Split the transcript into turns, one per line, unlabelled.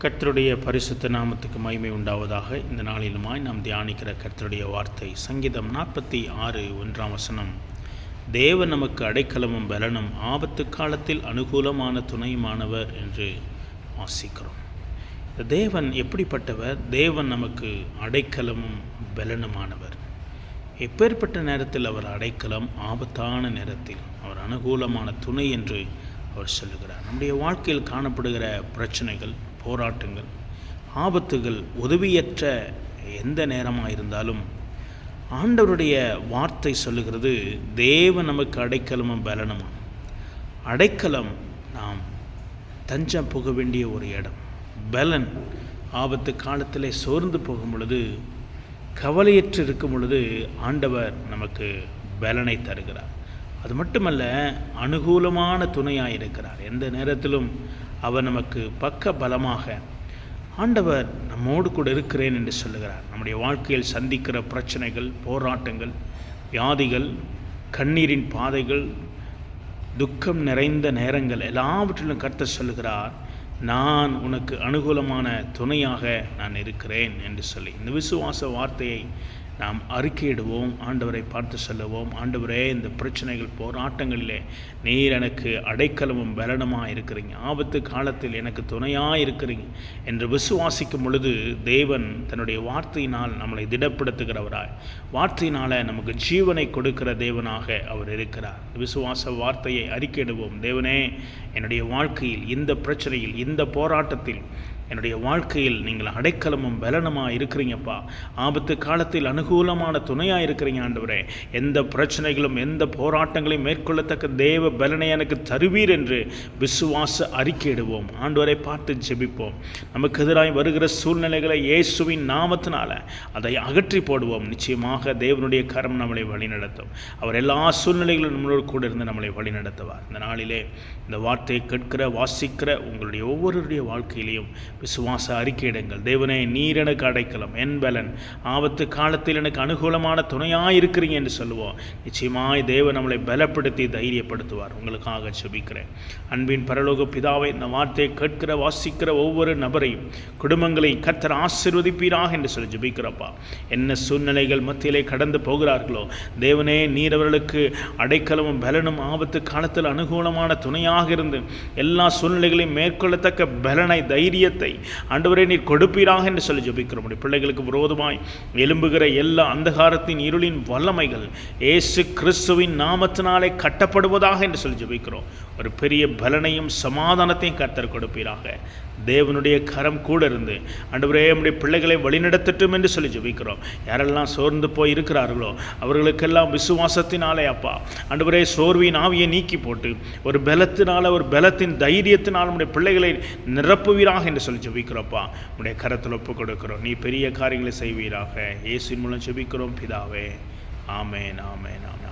கர்த்தருடைய பரிசுத்த நாமத்துக்கு மகிமை உண்டாவதாக. இந்த நாளிலுமாய் நாம் தியானிக்கிற கர்த்தருடைய வார்த்தை சங்கீதம் 46:1. தேவன் நமக்கு அடைக்கலமும் பலனும், ஆபத்து காலத்தில் அனுகூலமான துணையுமானவர் என்று வாசிக்கிறோம். தேவன் எப்படிப்பட்டவர்? தேவன் நமக்கு அடைக்கலமும் பலனுமானவர். எப்பேற்பட்ட நேரத்தில் அவர் அடைக்கலம், ஆபத்தான நேரத்தில் அவர் அனுகூலமான துணை என்று அவர் சொல்லுகிறார். நம்முடைய வாழ்க்கையில் காணப்படுகிற பிரச்சனைகள், போராட்டங்கள், ஆபத்துகள், உதவியற்ற எந்த நேரமாக இருந்தாலும் ஆண்டவருடைய வார்த்தை சொல்லுகிறது, தேவன் நமக்கு அடைக்கலமும் பலனும். அடைக்கலம் நாம் தஞ்சம் போக வேண்டிய ஒரு இடம். பலன் ஆபத்து காலத்திலே சோர்ந்து போகும் பொழுது, கவலையற்று இருக்கும் பொழுது ஆண்டவர் நமக்கு பலனை தருகிறார். அது மட்டுமல்ல, அனுகூலமான துணையாக இருக்கிறார். எந்த நேரத்திலும் அவர் நமக்கு பக்க பலமாக, ஆண்டவர் நம்மோடு கூட இருக்கிறேன் என்று சொல்லுகிறார். நம்முடைய வாழ்க்கையில் சந்திக்கிற பிரச்சனைகள், போராட்டங்கள், வியாதிகள், கண்ணீரின் பாதைகள், துக்கம் நிறைந்த நேரங்கள் எல்லாவற்றிலும் கர்த்தர் சொல்லுகிறார், நான் உனக்கு அனுகூலமான துணையாக நான் இருக்கிறேன் என்று சொல்லி. இந்த விசுவாச வார்த்தையை நாம் அறிக்கையிடுவோம். ஆண்டவரை பார்த்து சொல்லுவோம், ஆண்டவரே, இந்த பிரச்சனைகள், போராட்டங்களிலே நீர் எனக்கு அடைக்கலமும் பலனுமாக இருக்கிறீங்க, ஆபத்து காலத்தில் எனக்கு துணையாக இருக்கிறீங்க என்று விசுவாசிக்கும் பொழுது தேவன் தன்னுடைய வார்த்தையினால் நம்மளை திடப்படுத்துகிறவராய், வார்த்தையினால் நமக்கு ஜீவனை கொடுக்கிற தேவனாக அவர் இருக்கிறார். விசுவாச வார்த்தையை அறிக்கையிடுவோம். தேவனே, என்னுடைய வாழ்க்கையில் இந்த பிரச்சனையில், இந்த போராட்டத்தில், என்னுடைய வாழ்க்கையில் நீங்கள் அடைக்கலமும் பலனுமாக இருக்கிறீங்கப்பா. ஆபத்து காலத்தில் அனுகூலமான துணையாக இருக்கிறீங்க ஆண்டவரே. எந்த பிரச்சனைகளும், எந்த போராட்டங்களையும் மேற்கொள்ளத்தக்க தேவ பலனை எனக்கு தருவீர் என்று விசுவாச அறிக்கையிடுவோம். ஆண்டவரை பார்த்து ஜெபிப்போம். நமக்கு எதிராக வருகிற சூழ்நிலைகளை இயேசுவின் நாமத்தினால அதை அகற்றி போடுவோம். நிச்சயமாக தேவனுடைய கரம் நம்மளை வழிநடத்தும். அவர் எல்லா சூழ்நிலைகளும் நம்மளோடு கூட இருந்து நம்மளை வழிநடத்துவார். இந்த நாளிலே இந்த வார்த்தையை கேட்கிற, வாசிக்கிற உங்களுடைய ஒவ்வொருடைய வாழ்க்கையிலையும் விசுவாச அறிக்கையிடுங்கள். தேவனே, நீர் எனக்கு அடைக்கலம், என் பலன், ஆபத்து காலத்தில் எனக்கு அனுகூலமான துணையாக இருக்கிறீங்க என்று சொல்லுவோம். நிச்சயமாய் தேவன் நம்மளை பலப்படுத்தி தைரியப்படுத்துவார். உங்களுக்காக ஜெபிக்கிறேன். அன்பின் பரலோக பிதாவை, இந்த வார்த்தையை கேட்கிற, வாசிக்கிற ஒவ்வொரு நபரையும், குடும்பங்களையும் கர்த்தர் ஆசீர்வதிப்பீராக என்று சொல்லி ஜெபிக்கிறப்பா. என்ன சூழ்நிலைகள் மத்தியிலே கடந்து போகிறார்களோ, தேவனே, நீர் அவர்களுக்கு அடைக்கலமும் பலனும், ஆபத்து காலத்தில் அனுகூலமான துணையாக இருந்து எல்லா சூழ்நிலைகளையும் மேற்கொள்ளத்தக்க பலனை, தைரியத்தை ஆண்டவரே நீர் கொடுப்பீராக என்று சொல்லி ஜெபிக்கிறோம். பிள்ளைகளுக்கு விரோதமாய் எழும்புகிற எல்லா அந்தகாரத்தின், இருளின் வல்லமைகள் இயேசு கிறிஸ்துவின் நாமத்தினாலே கட்டப்படுவதாக என்று சொல்லி ஜெபிக்கிறோம். ஒரு பெரிய பலனையும் சமாதானத்தையும் கர்த்தர் கொடுப்பீராக. தேவனுடைய கரம் கூட இருந்து ஆண்டவரே நம்முடைய பிள்ளைகளை வழிநடத்தட்டும் என்று சொல்லி ஜெபிக்கிறோம். யாரெல்லாம் சோர்ந்து போய் இருக்கிறார்களோ அவர்களுக்கெல்லாம் விசுவாசத்தினாலே அப்பா ஆண்டவரே சோர்வின் ஆவியை நீக்கி போட்டு ஒரு பலத்தினால, ஒரு பலத்தின் தைரியத்தினால் நம்முடைய பிள்ளைகளை நிரப்புவீராக என்று சொல்லி ஜெபிக்கிறோப்பா. உடைய கரத்தில் ஒப்பு கொடுக்கிறோம். நீ பெரிய காரியங்களை செய்வீராக. இயேசுவின் மூலம் ஜெபிக்கிறோம் பிதாவே. ஆமென், ஆமென், ஆமென்.